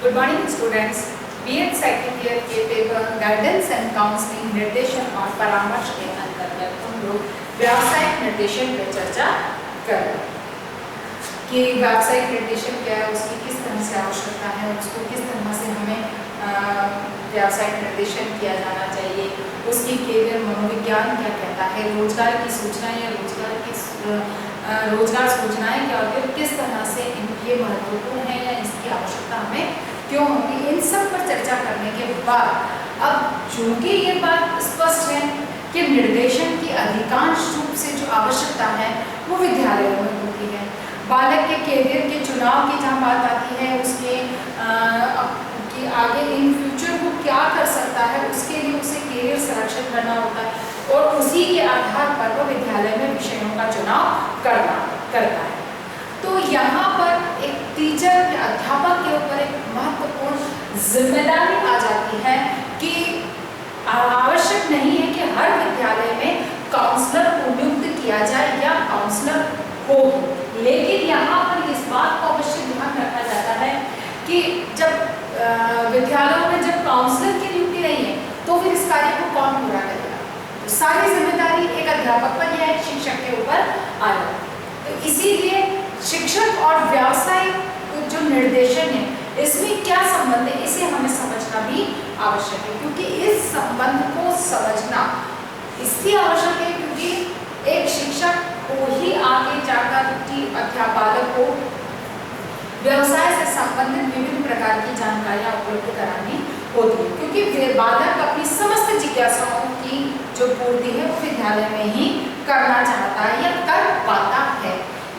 Good morning students. B Ed second year के paper guidance and counselling निर्देशन और परामर्श के अंतर्गत हम लोग व्यावसायिक निर्देशन पर चर्चा कर रहे हैं कि व्यावसायिक निर्देशन क्या है, उसकी किस तरह से आवश्यकता है, उसको किस तरह से हमें व्यावसायिक निर्देशन किया जाना चाहिए, उसकी कैरियर मनोविज्ञान क्या कहता है, रोजगार की सूचना या रोजगार सूचनाएं क्या होती है, किस तरह से ये महत्वपूर्ण है या इसकी आवश्यकता हमें क्यों होगी, इन सब पर चर्चा करने के बाद अब चूंकि ये बात स्पष्ट है कि निर्देशन की अधिकांश रूप से जो आवश्यकता है वो विद्यालयों में होती है। बालक के कैरियर के चुनाव की जहाँ बात आती है, उसके कि आगे इन फ्यूचर को क्या कर सकता है, उसके लिए उसे कैरियर संरक्षण करना होता है और उसी के आधार पर वो विद्यालय में विषयों का चुनाव करता है। तो यहाँ पर एक टीचर या अध्यापक के ऊपर एक महत्वपूर्ण जिम्मेदारी आ जाती है कि आवश्यक नहीं है कि हर विद्यालय में काउंसलर को नियुक्त किया जाए या काउंसलर हो, लेकिन यहाँ पर इस बात को अवश्य ध्यान रखा जाता है कि जब विद्यालयों में जब काउंसलर की नियुक्ति नहीं है तो फिर इस कार्य को कौन पूरा करेगा। तो सारी जिम्मेदारी एक अध्यापक पर या एक शिक्षक के ऊपर आ जाती है। तो इसीलिए शिक्षक और व्यावसायिक जो निर्देशन है इसमें क्या संबंध है, इसे हमें समझना भी आवश्यक है, क्योंकि इस संबंध को समझना इसलिए आवश्यक है क्योंकि एक शिक्षक को ही आगे जाकर अध्यापक को व्यवसाय से संबंधित विभिन्न प्रकार की जानकारियां उपलब्ध करानी होती है, क्योंकि बालक अपनी समस्त जिज्ञासाओं की जो पूर्ति है वो विद्यालय में ही करना चाहता है या कर पाता है।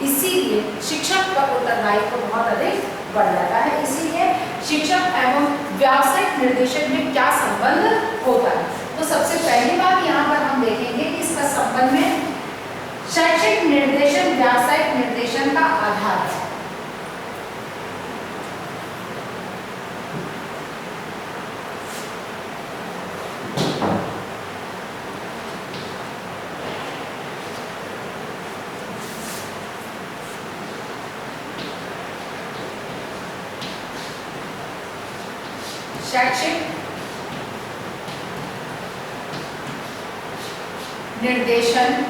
इसीलिए शिक्षक का उत्तरदायित्व बहुत अधिक बढ़ जाता है। इसीलिए शिक्षक एवं व्यावसायिक निर्देशन में क्या संबंध होता है, तो सबसे पहली बात यहाँ पर हम देखेंगे कि इसका संबंध में शैक्षिक निर्देशन व्यावसायिक निर्देशन का आधार है। शैक्षिक निर्देशन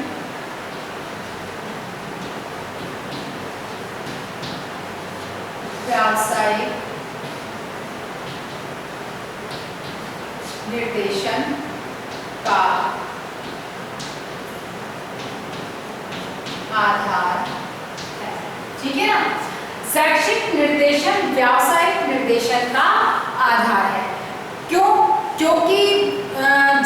व्यावसायिक निर्देशन का आधार है। ठीक है ना, शैक्षिक निर्देशन व्यावसायिक निर्देशन का आधार है। क्यों? क्योंकि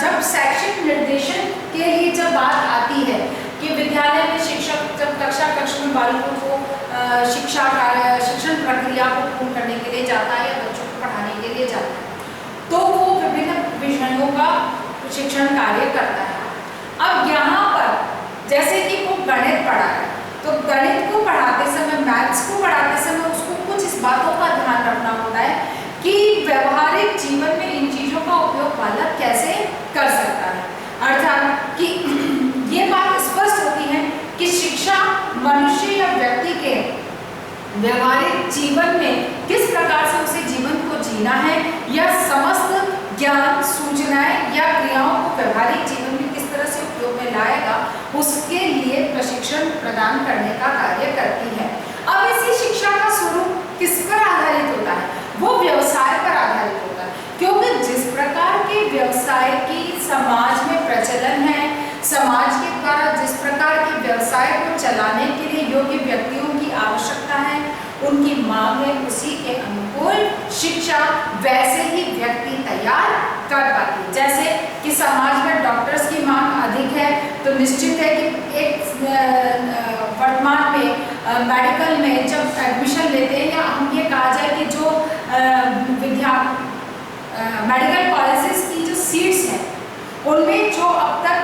जब शैक्षिक निर्देशन के लिए जब बात आती है कि विद्यालय में शिक्षक जब कक्षा में बालकों को शिक्षण प्रक्रिया को पूर्ण करने के लिए जाता है या बच्चों को पढ़ाने के लिए जाता है, तो वो विभिन्न विषयों का शिक्षण कार्य करता है। अब यहाँ पर जैसे कि वो गणित पढ़ा है, तो गणित को पढ़ाते समय, मैथ्स को पढ़ाते समय उसको कुछ इस बातों का ध्यान रखना होता है कि व्यवहारिक जीवन में इन चीजों का उपयोग बालक कैसे कर सकता है। अर्थात कि ये बात स्पष्ट होती है कि शिक्षा मनुष्य या व्यक्ति के व्यवहारिक जीवन में किस प्रकार से उसे जीवन को जीना है या समस्त ज्ञान, सूचनाएं या क्रियाओं को व्यवहारिक जीवन में किस तरह से उपयोग में लाएगा, उसके लिए प्रशिक्षण प्रदान करने का कार्य करती है। अब इसी शिक्षा का स्वरूप किस पर आधारित होता है? वो व्यवसाय पर आधारित होता है, क्योंकि जिस प्रकार के व्यवसाय की समाज में प्रचलन है, समाज के द्वारा जिस प्रकार के व्यवसाय को चलाने के लिए योग्य व्यक्तियों की आवश्यकता है, उनकी मांग है, उसी के अनुकूल शिक्षा वैसे ही व्यक्ति तैयार कर पाती है। जैसे कि समाज में डॉक्टर्स की मांग अधिक है, तो निश्चित है कि एक वर्तमान में मेडिकल में जब एडमिशन लेते हैं या हम ये कहा जाए कि जो मेडिकल कॉलेजेस की जो सीट्स हैं उनमें जो अब तक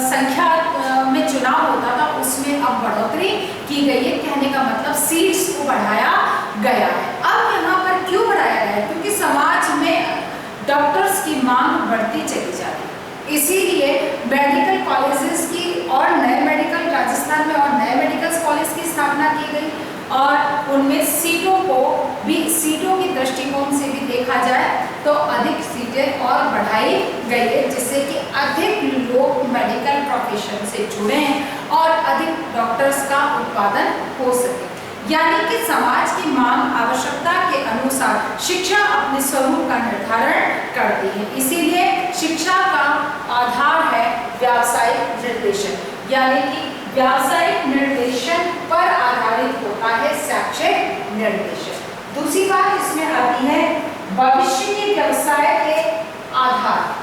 संख्या में चुनाव होता था उसमें अब बढ़ोतरी की गई है। कहने का मतलब सीट्स को बढ़ाया गया है। अब यहाँ पर क्यों बढ़ाया गया है? क्योंकि समाज में डॉक्टर्स की मांग बढ़ती चली जा रही है, इसीलिए मेडिकल कॉलेजेस की और नए मेडिकल राजस्थान में और नए मेडिकल कॉलेज की स्थापना की गई और उनमें सीटों की दृष्टिकोण बढ़ाई गई है, जिससे कि अधिक लोग मेडिकल प्रोफेशन से जुड़े और अधिक डॉक्टर्स का उत्पादन हो सके। यानी कि समाज की मांग आवश्यकता के अनुसार शिक्षा अपने स्वरूप का निर्धारण करती है। इसीलिए शिक्षा का आधार है व्यावसायिक निर्देशन, यानी कि व्यावसायिक निर्देशन पर आधारित होता है शैक्षिक निर्देशन। दूसरी बात इसमें आती है भविष्य के व्यवसाय के आधार।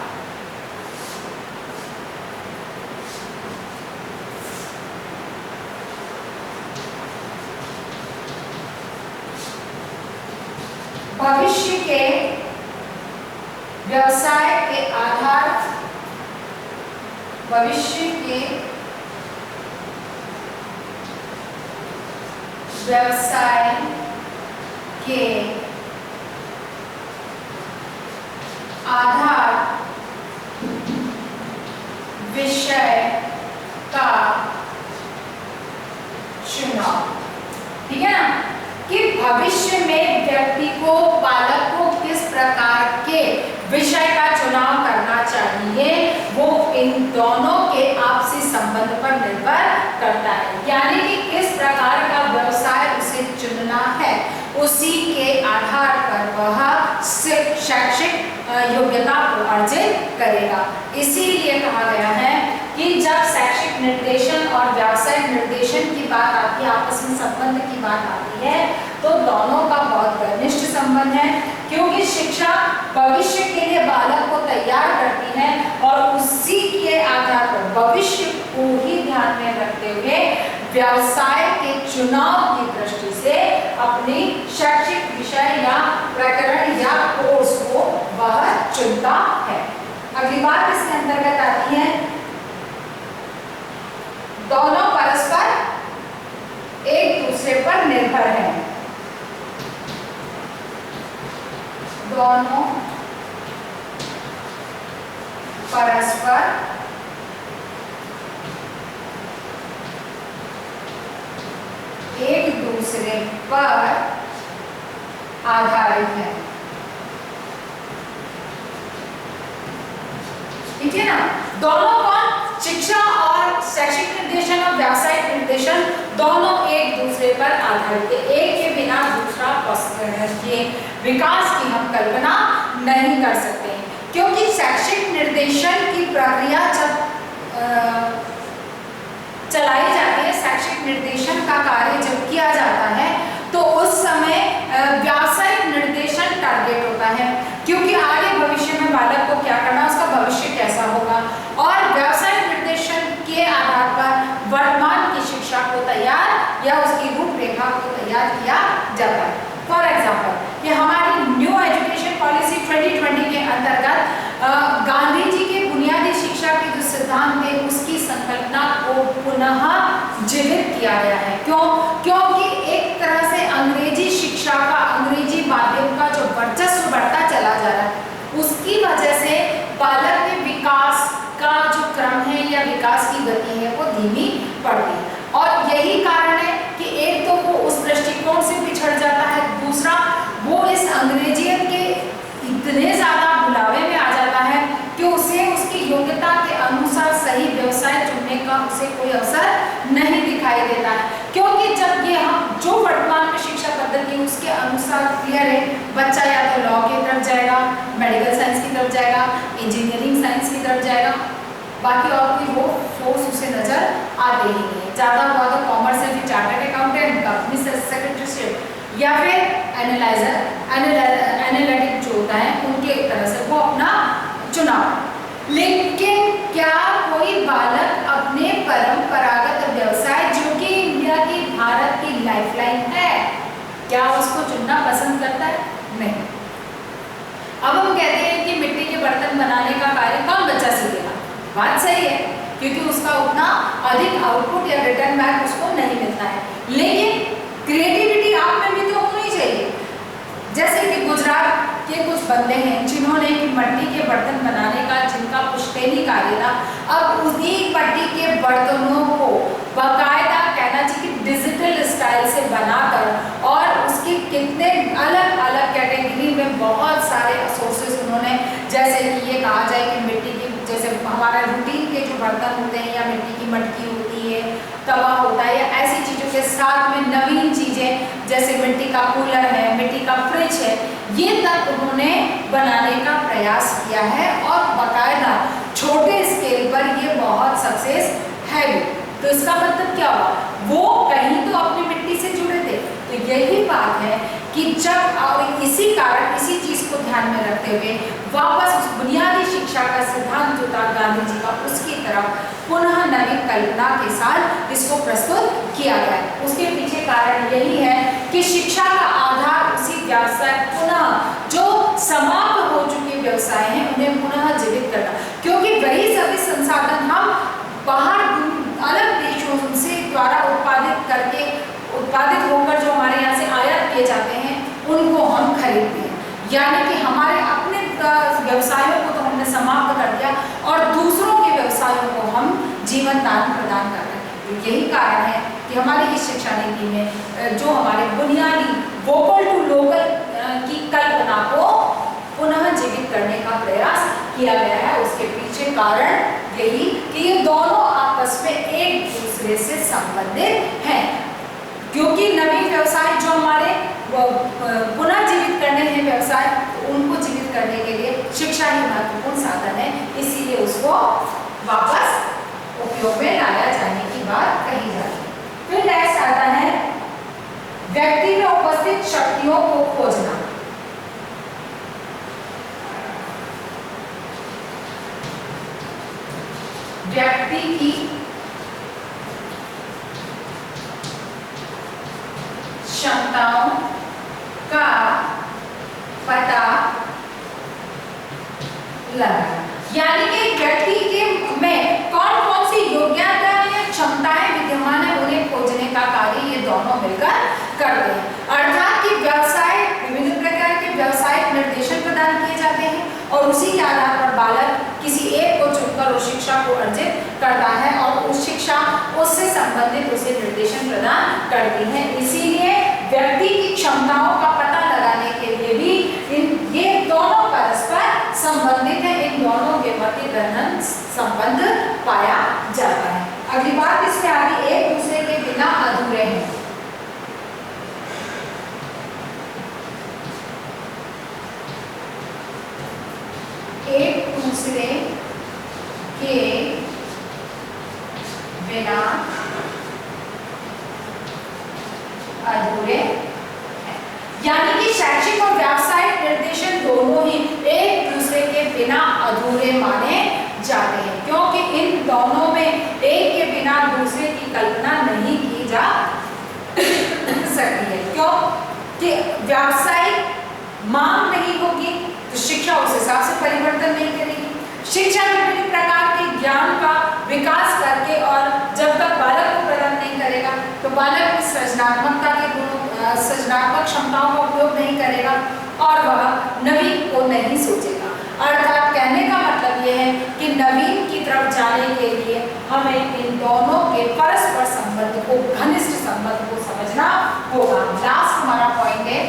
भविष्य के व्यवसाय के आधार, भविष्य के व्यवसाय के आधार विषय का चुनाव। ठीक है ना, कि भविष्य में व्यक्ति को, बालक को किस प्रकार के विषय का चुनाव करना चाहिए, वो इन दोनों के आपसी संबंध पर निर्भर करता है। यानी कि किस प्रकार का व्यवसाय उसे चुनना है, उसी के आधार पर वह शैक्षिक योग्यता को अर्जित करेगा। इसीलिए कहा गया है कि जब शैक्षिक निर्देशन और व्यावसायिक निर्देशन की बात आती है, आपस में संबंध की बात आती है, तो दोनों का बहुत घनिष्ठ संबंध है, क्योंकि शिक्षा भविष्य के लिए बालक को तैयार करती है और उसी के आधार पर भविष्य को ही ध्यान में रखते हुए व्यवसाय के चुनाव की दृष्टि से अपनी शैक्षिक विषय या प्रकरण या कोर्स को वह चुनता है। अगली बात इसके अंतर्गत आती है दोनों परस्पर एक दूसरे पर निर्भर हैं। दोनों परस्पर एक दूसरे पर आधारित है। ठीक है ना, दोनों कौन, शिक्षा और शैक्षिक निर्देशन और व्यावसायिक निर्देशन दोनों एक दूसरे पर आधारित है। एक के बिना दूसरा के विकास की हम कल्पना नहीं कर सकते हैं, क्योंकि शैक्षिक निर्देशन की प्रक्रिया जब चलाई जाती है, शैक्षिक निर्देशन का कार्य जब किया जाता है, तो उस समय व्यावसायिक निर्देशन टारगेट होता है, क्योंकि आगे भविष्य में बालक को क्या करना, उसका भविष्य कैसा होगा, और व्यावसायिक निर्देशन के आधार पर वर्तमान की शिक्षा को तैयार या उसकी रूपरेखा को तैयार किया जाता है। फॉर एग्जाम्पल, कि हमारी न्यू एजुकेशन पॉलिसी 2020 के अंतर्गत गांधी जी के बुनियादी शिक्षा के जो सिद्धांत थे, उसकी संकल्पना को पुनः जीवित किया गया है। क्यों? क्योंकि एक तरह से अंग्रेजी शिक्षा का, अंग्रेजी माध्यम का जो वर्चस्व बढ़ता चला जा रहा है, उसकी वजह से बालक के विकास का जो क्रम है या विकास की गति है वो धीमी पड़ गई। और यही कारण है कि एक तो वो उस दृष्टिकोण से पिछड़ जाता है, दूसरा वो इस अंग्रेजियत के इतने ज्यादा बुलावे में आ जाता है कि उसे उसकी योग्यता के अनुसार सही व्यवसाय चुनने का उसे कोई अवसर नहीं दिखाई देता है। क्योंकि जब ये हम जो वर्तमान में शिक्षा पद्धति उसके अनुसार क्लियर है, बच्चा या तो लॉ की तरफ जाएगा, मेडिकल साइंस की तरफ जाएगा, इंजीनियरिंग साइंस की तरफ जाएगा, बाकी और कोई वो फोर्स उसे नजर आते ही नहीं। ज़्यादा हुआ तो कॉमर्स है, फिर चार्टर्ड अकाउंटेंट, कंपनी सेक्रेटरीशिप या फिर एनालिटिक जो होता है उनके तरह से वो अपना चुनाव। लेकिन क्या कोई बालक अपने परंपरागत व्यवसाय जो कि इंडिया की, भारत की लाइफलाइन है, क्या उसको चुनना पसंद करता है? नहीं। अब हम कहते हैं कि मिट्टी के बर्तन बनाने का कार्य कौन बच्चा सीखेगा, बात सही है, क्योंकि उसका उतना अधिक आउटपुट या रिटर्न बैक उसको नहीं मिलता है। लेकिन क्रिएटिविटी आप में भी तो होनी चाहिए। जैसे कि गुजरात के कुछ बंदे हैं जिन्होंने मिट्टी के बर्तन बनाने का, जिनका पुश्तैनी कार्य था, अब उसी मिट्टी के बर्तनों को बाकायदा कहना चाहिए कि डिजिटल स्टाइल से बनाकर और उसकी कितने अलग अलग कैटेगरी में बहुत सारे सोर्सेस उन्होंने, जैसे कि ये कहा हमारा रूटीन के जो बर्तन होते हैं या मिट्टी की मटकी होती है, तवा होता है, या ऐसी चीज़ों के साथ में नवीन चीज़ें जैसे मिट्टी का कूलर है, मिट्टी का फ्रिज है, ये तक उन्होंने बनाने का प्रयास किया है और बाकायदा छोटे स्केल पर ये बहुत सक्सेस है भी। तो इसका मतलब क्या हुआ, वो कहीं तो अपनी मिट्टी से जुड़े थे। तो यही बात है कि जब, और इसी कारण इसी चीज को ध्यान में रखते हुए वापस उस बुनियादी शिक्षा का सिद्धांत जो था गांधी जी का, उसकी तरफ पुनः नवीन कल्पना के साथ इसको प्रस्तुत किया गया। उसके पीछे कारण यही है कि शिक्षा का आधार उसी व्यवसाय, पुनः जो समाप्त हो चुके व्यवसाय हैं उन्हें पुनः जीवित करना, क्योंकि वही सभी संसाधन हम बाहर अलग देशों से द्वारा उत्पादित होकर जो हमारे यहाँ से आयात किए जाते हैं उनको हम खरीदते हैं। यानी कि हमारे अपने व्यवसायों को तो हमने समाप्त कर दिया और दूसरों के व्यवसायों को हम जीवन दान प्रदान कर रहे हैं। तो यही कारण है कि हमारी इस शिक्षा नीति में जो हमारे बुनियादी वोकल टू लोकल की कल्पना को पुनः जीवित करने का प्रयास किया गया है। उसके पीछे कारण यही कि ये दोनों आपस में एक दूसरे से संबंधित हैं, क्योंकि नवीन व्यवसाय जो हमारे पुनः जीवित करने हैं व्यवसाय, उनको जीवित करने के लिए शिक्षा ही महत्वपूर्ण साधन है, इसीलिए उसको वापस उपयोग में लाया जाने की बात कही जाती है। फिर नेक्स्ट आता है व्यक्ति में उपस्थित शक्तियों को खोजना। व्यक्ति की क्षमताओं का पता लगाना, यानी कि व्यक्ति के में कौन कौन सी योग्यता या क्षमताएं विद्यमान है उन्हें खोजने का कार्य ये दोनों मिलकर करते हैं। अर्थात कि व्यवसाय, विभिन्न प्रकार के व्यावसायिक निर्देशन प्रदान किए जाते हैं और उसी के आधार पर बालक किसी एक को चुनकर उस शिक्षा को अर्जित करता है और उस शिक्षा उससे संबंधित उसे निर्देशन प्रदान करती है। इसीलिए व्यक्ति की क्षमताओं का पता लगाने के लिए भी ये दोनों परस्पर संबंधित है, इन दोनों के मध्य गहन संबंध पाया जाता है। अगली बात इसके आगे, एक दूसरे के बिना अधूरे हैं। एक दूसरे के बिना अधूरे हैं, यानी कि शैक्षिक और व्यावसायिक निर्देशन दोनों ही एक दूसरे के बिना अधूरे माने जाते हैं, क्योंकि इन दोनों में एक के बिना दूसरे की कल्पना नहीं की जा सकती है। क्यों कि व्यावसायिक मांग नहीं होगी तो शिक्षा उस हिसाब से परिवर्तन नहीं करेगी। शिक्षा विभिन्न प्रकार के ज्ञान का विकास करके और जब तक बालक को प्रदान नहीं करेगा तो बालक की सृजनात्मकता के गुणों, सृजनात्मक क्षमताओं का उपयोग नहीं करेगा और वह नवीन को नहीं सोचेगा। अर्थात कहने का मतलब यह है कि नवीन की तरफ जाने के लिए हमें इन दोनों के परस्पर संबंध को, घनिष्ठ संबंध को समझना होगा। लास्ट हमारा पॉइंट है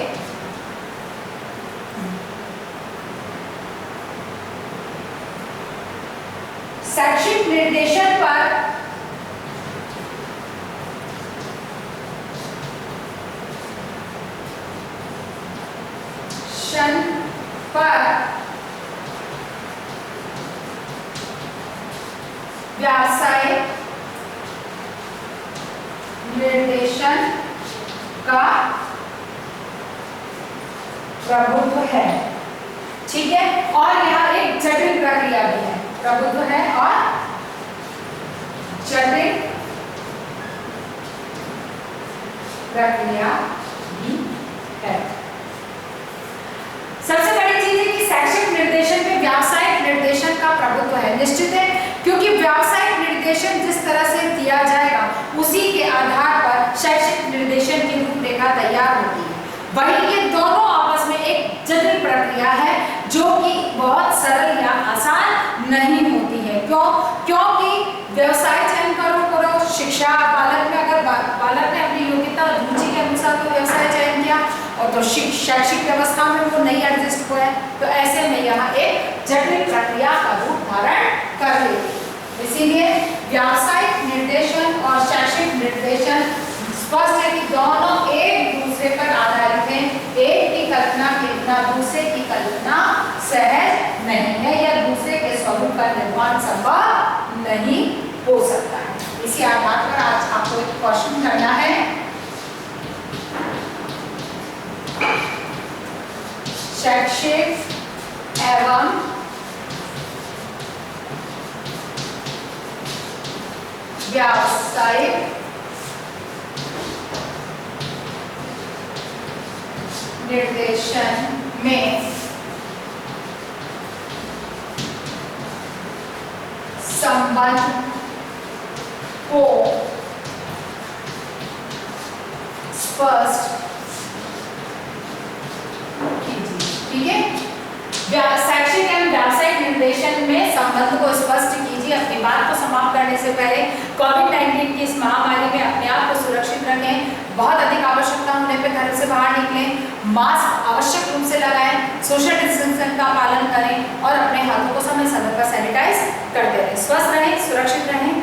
शैक्षिक निर्देशन पर व्यावसायिक निर्देशन का प्रभुत्व है। ठीक है, और यहाँ एक जटिल प्रक्रिया भी है, प्रभुत्व है और जटिल प्रक्रिया भी है। सबसे बड़ी चीज है कि शैक्षिक निर्देशन पे व्यावसायिक निर्देशन का प्रभुत्व है, निश्चित है, क्योंकि व्यावसायिक निर्देशन जिस तरह से दिया जाएगा उसी के आधार पर शैक्षिक निर्देशन की रूपरेखा तैयार होती है। वही ये दोनों आपस में एक जटिल प्रक्रिया है जो कि बहुत सरल या आसान नहीं होती है। क्यों? क्योंकि व्यवसाय चयन करो शिक्षा बालक में, अगर बालक ने अपनी योग्यता और रुचि के अनुसार तो व्यवसाय चयन किया और तो शैक्षिक व्यवस्था में वो नहीं एडजस्ट हुआ है, तो ऐसे में यहाँ एक जटिल प्रक्रिया का रूप धारण कर लेगी। इसीलिए व्यावसायिक निर्देशन और शैक्षिक निर्देशन स्पष्ट है कि दोनों एक दूसरे पर आधारित हैं। एक की कल्पना के बिना दूसरे की कल्पना सहज नहीं है या दूसरे के स्वरूप का निर्माण संभव नहीं हो सकता है। इसी आधार पर आज आपको एक क्वेश्चन करना है। शैक्षिक एवं व्यावसायिक निर्देशन में संबंध को स्पष्ट कीजिए। ठीक है, शैक्षिक एवं व्यावसायिक निर्देशन में संबंध को स्पष्ट कीजिए। अपनी बात को समाप्त करने से पहले कोविड-19 की इस महामारी में अपने आप को सुरक्षित रखें। बहुत अधिक आवश्यकता होने पर घर से बाहर निकलें, मास्क आवश्यक रूप से लगाएं, सोशल डिस्टेंसिंग का पालन करें और अपने हाथों को समय समय पर सैनिटाइज करते रहें। स्वस्थ रहें, सुरक्षित रहें।